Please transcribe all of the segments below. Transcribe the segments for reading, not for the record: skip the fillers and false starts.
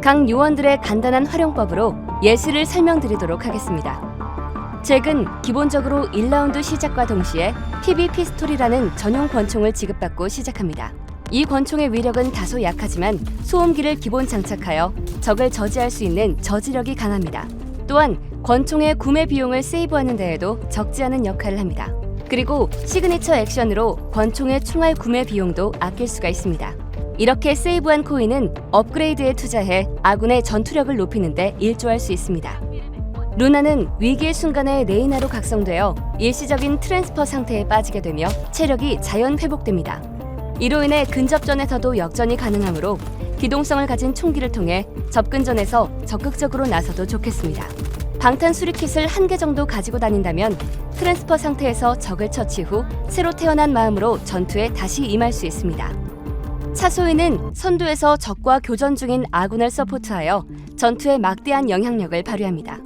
각 요원들의 간단한 활용법으로 예시를 설명드리도록 하겠습니다. 잭은 기본적으로 1라운드 시작과 동시에 PB 피스톨이라는 전용 권총을 지급받고 시작합니다. 이 권총의 위력은 다소 약하지만 소음기를 기본 장착하여 적을 저지할 수 있는 저지력이 강합니다. 또한 권총의 구매 비용을 세이브하는 데에도 적지 않은 역할을 합니다. 그리고 시그니처 액션으로 권총의 총알 구매 비용도 아낄 수가 있습니다. 이렇게 세이브한 코인은 업그레이드에 투자해 아군의 전투력을 높이는 데 일조할 수 있습니다. 루나는 위기의 순간에 레이나로 각성되어 일시적인 트랜스퍼 상태에 빠지게 되며 체력이 자연 회복됩니다. 이로 인해 근접전에서도 역전이 가능하므로 기동성을 가진 총기를 통해 접근전에서 적극적으로 나서도 좋겠습니다. 방탄 수리킷을 1개 정도 가지고 다닌다면 트랜스퍼 상태에서 적을 처치 후 새로 태어난 마음으로 전투에 다시 임할 수 있습니다. 차소희는 선두에서 적과 교전 중인 아군을 서포트하여 전투에 막대한 영향력을 발휘합니다.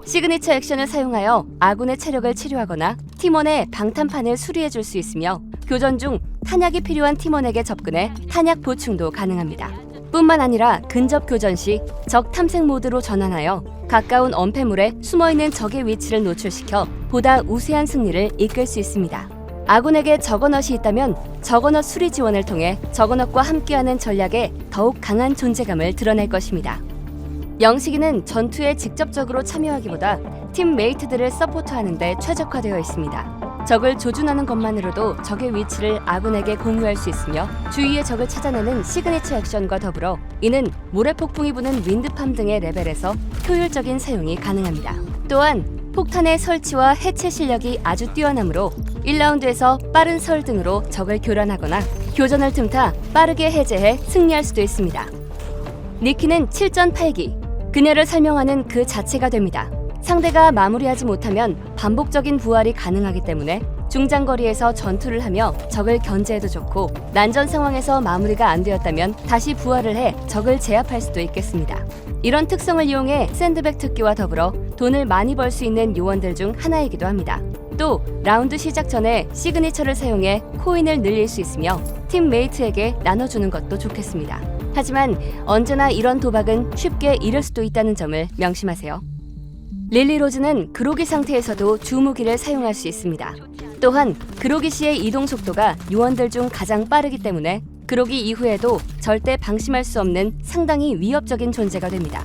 시그니처 액션을 사용하여 아군의 체력을 치료하거나 팀원의 방탄판을 수리해줄 수 있으며 교전 중 탄약이 필요한 팀원에게 접근해 탄약 보충도 가능합니다. 뿐만 아니라 근접 교전 시 적 탐색 모드로 전환하여 가까운 엄폐물에 숨어있는 적의 위치를 노출시켜 보다 우세한 승리를 이끌 수 있습니다. 아군에게 저거넛이 있다면 저거넛 수리 지원을 통해 저거넛과 함께하는 전략에 더욱 강한 존재감을 드러낼 것입니다. 영식이는 전투에 직접적으로 참여하기보다 팀메이트들을 서포트하는 데 최적화되어 있습니다. 적을 조준하는 것만으로도 적의 위치를 아군에게 공유할 수 있으며 주위의 적을 찾아내는 시그니처 액션과 더불어 이는 모래폭풍이 부는 윈드팜 등의 레벨에서 효율적인 사용이 가능합니다. 또한 폭탄의 설치와 해체 실력이 아주 뛰어나므로 1라운드에서 빠른 설 등으로 적을 교란하거나 교전을 틈타 빠르게 해제해 승리할 수도 있습니다. 니키는 7전 8기, 그녀를 설명하는 그 자체가 됩니다. 상대가 마무리하지 못하면 반복적인 부활이 가능하기 때문에 중장거리에서 전투를 하며 적을 견제해도 좋고 난전 상황에서 마무리가 안 되었다면 다시 부활을 해 적을 제압할 수도 있겠습니다. 이런 특성을 이용해 샌드백 특기와 더불어 돈을 많이 벌 수 있는 요원들 중 하나이기도 합니다. 또 라운드 시작 전에 시그니처를 사용해 코인을 늘릴 수 있으며 팀메이트에게 나눠주는 것도 좋겠습니다. 하지만 언제나 이런 도박은 쉽게 잃을 수도 있다는 점을 명심하세요. 릴리 로즈는 그로기 상태에서도 주무기를 사용할 수 있습니다. 또한 그로기 씨의 이동 속도가 요원들 중 가장 빠르기 때문에 그로기 이후에도 절대 방심할 수 없는 상당히 위협적인 존재가 됩니다.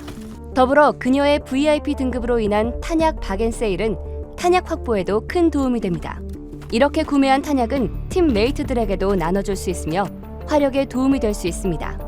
더불어 그녀의 VIP 등급으로 인한 탄약 박앤세일은 탄약 확보에도 큰 도움이 됩니다. 이렇게 구매한 탄약은 팀메이트들에게도 나눠줄 수 있으며 화력에 도움이 될 수 있습니다.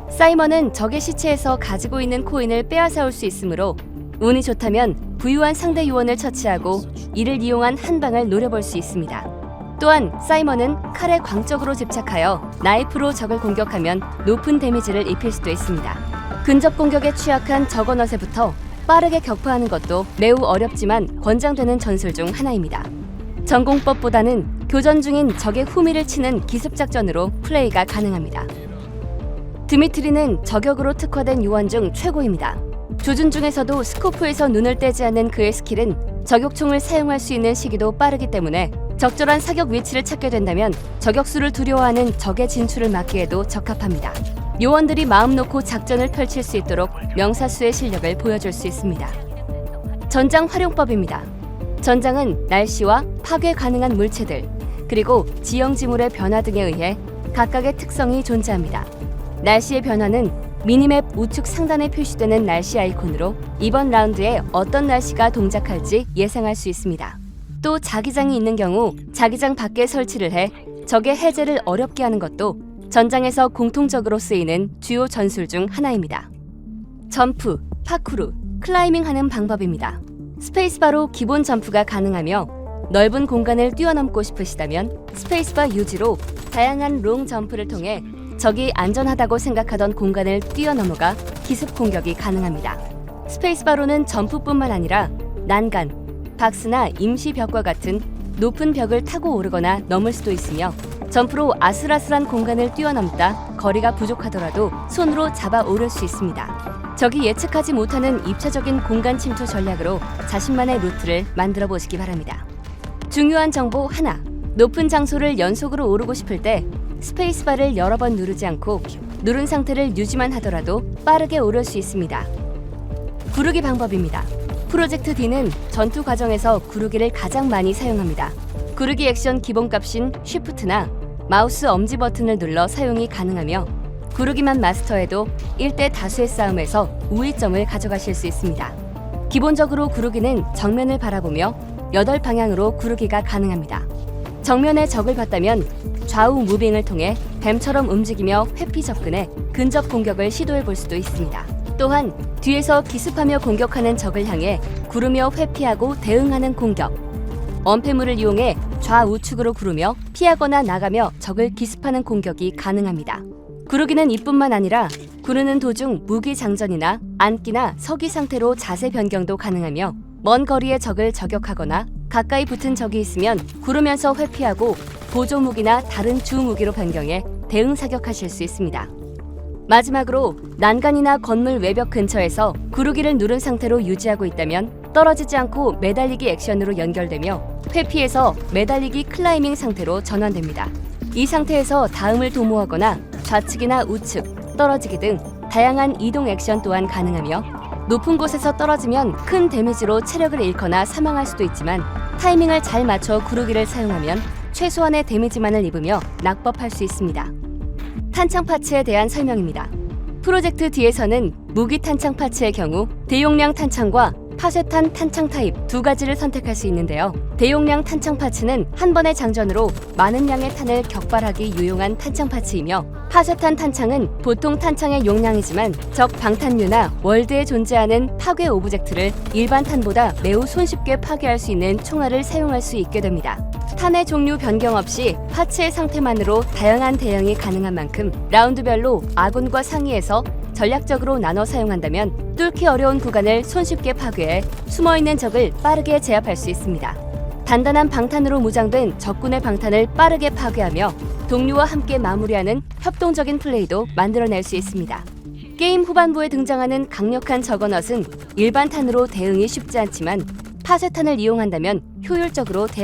사이먼은 적의 시체에서 가지고 있는 코인을 빼앗아올 수 있으므로 운이 좋다면 부유한 상대 요원을 처치하고 이를 이용한 한 방을 노려볼 수 있습니다. 또한 사이먼은 칼에 광적으로 집착하여 나이프로 적을 공격하면 높은 데미지를 입힐 수도 있습니다. 근접 공격에 취약한 저거넛에부터 빠르게 격파하는 것도 매우 어렵지만 권장되는 전술 중 하나입니다. 전공법보다는 교전 중인 적의 후미를 치는 기습작전으로 플레이가 가능합니다. 드미트리는 저격으로 특화된 요원 중 최고입니다. 조준 중에서도 스코프에서 눈을 떼지 않는 그의 스킬은 저격총을 사용할 수 있는 시기도 빠르기 때문에 적절한 사격 위치를 찾게 된다면 저격수를 두려워하는 적의 진출을 막기에도 적합합니다. 요원들이 마음 놓고 작전을 펼칠 수 있도록 명사수의 실력을 보여줄 수 있습니다. 전장 활용법입니다. 전장은 날씨와 파괴 가능한 물체들, 그리고 지형지물의 변화 등에 의해 각각의 특성이 존재합니다. 날씨의 변화는 미니맵 우측 상단에 표시되는 날씨 아이콘으로 이번 라운드에 어떤 날씨가 동작할지 예상할 수 있습니다. 또 자기장이 있는 경우 자기장 밖에 설치를 해 적의 해제를 어렵게 하는 것도 전장에서 공통적으로 쓰이는 주요 전술 중 하나입니다. 점프, 파쿠르, 클라이밍하는 방법입니다. 스페이스바로 기본 점프가 가능하며 넓은 공간을 뛰어넘고 싶으시다면 스페이스바 유지로 다양한 롱 점프를 통해 적이 안전하다고 생각하던 공간을 뛰어넘어가 기습 공격이 가능합니다. 스페이스바로는 점프뿐만 아니라 난간, 박스나 임시 벽과 같은 높은 벽을 타고 오르거나 넘을 수도 있으며 점프로 아슬아슬한 공간을 뛰어넘다 거리가 부족하더라도 손으로 잡아 오를 수 있습니다. 적이 예측하지 못하는 입체적인 공간 침투 전략으로 자신만의 루트를 만들어 보시기 바랍니다. 중요한 정보 하나, 높은 장소를 연속으로 오르고 싶을 때 스페이스바를 여러 번 누르지 않고 누른 상태를 유지만 하더라도 빠르게 오를 수 있습니다. 구르기 방법입니다. 프로젝트 D는 전투 과정에서 구르기를 가장 많이 사용합니다. 구르기 액션 기본값인 Shift나 마우스 엄지 버튼을 눌러 사용이 가능하며 구르기만 마스터해도 1대 다수의 싸움에서 우위점을 가져가실 수 있습니다. 기본적으로 구르기는 정면을 바라보며 8방향으로 구르기가 가능합니다. 정면에 적을 봤다면 좌우 무빙을 통해 뱀처럼 움직이며 회피 접근해 근접 공격을 시도해 볼 수도 있습니다. 또한 뒤에서 기습하며 공격하는 적을 향해 구르며 회피하고 대응하는 공격, 언패물을 이용해 좌우측으로 구르며 피하거나 나가며 적을 기습하는 공격이 가능합니다. 구르기는 이뿐만 아니라 구르는 도중 무기 장전이나 앉기나 서기 상태로 자세 변경도 가능하며 먼 거리의 적을 저격하거나 가까이 붙은 적이 있으면 구르면서 회피하고 보조 무기나 다른 주 무기로 변경해 대응 사격하실 수 있습니다. 마지막으로 난간이나 건물 외벽 근처에서 구르기를 누른 상태로 유지하고 있다면 떨어지지 않고 매달리기 액션으로 연결되며 회피해서 매달리기 클라이밍 상태로 전환됩니다. 이 상태에서 다음을 도모하거나 좌측이나 우측, 떨어지기 등 다양한 이동 액션 또한 가능하며 높은 곳에서 떨어지면 큰 데미지로 체력을 잃거나 사망할 수도 있지만 타이밍을 잘 맞춰 구르기를 사용하면 최소한의 데미지만을 입으며 낙법할 수 있습니다. 탄창 파츠에 대한 설명입니다. 프로젝트 D에서는 무기 탄창 파츠의 경우 대용량 탄창과 파쇄탄 탄창 타입 두 가지를 선택할 수 있는데요. 대용량 탄창 파츠는 한 번의 장전으로 많은 양의 탄을 격발하기 유용한 탄창 파츠이며 파쇄탄 탄창은 보통 탄창의 용량이지만 적 방탄유나 월드에 존재하는 파괴 오브젝트를 일반 탄보다 매우 손쉽게 파괴할 수 있는 총알을 사용할 수 있게 됩니다. 탄의 종류 변경 없이 파츠의 상태만으로 다양한 대응이 가능한 만큼 라운드별로 아군과 상위해서 전략적으로 나눠 사용한다면 뚫기 어려운 구간을 손쉽게 파괴해 숨어있는 적을 빠르게 제압할 수 있습니다. 단단한 방탄으로 무장된 적군의 방탄을 빠르게 파괴하며 동료와 함께 마무리하는 협동적인 플레이도 만들어낼 수 있습니다. 게임 후반부에 등장하는 강력한 저거넛은 일반 탄으로 대응이 쉽지 않지만 파쇄탄을 이용한다면 효율적으로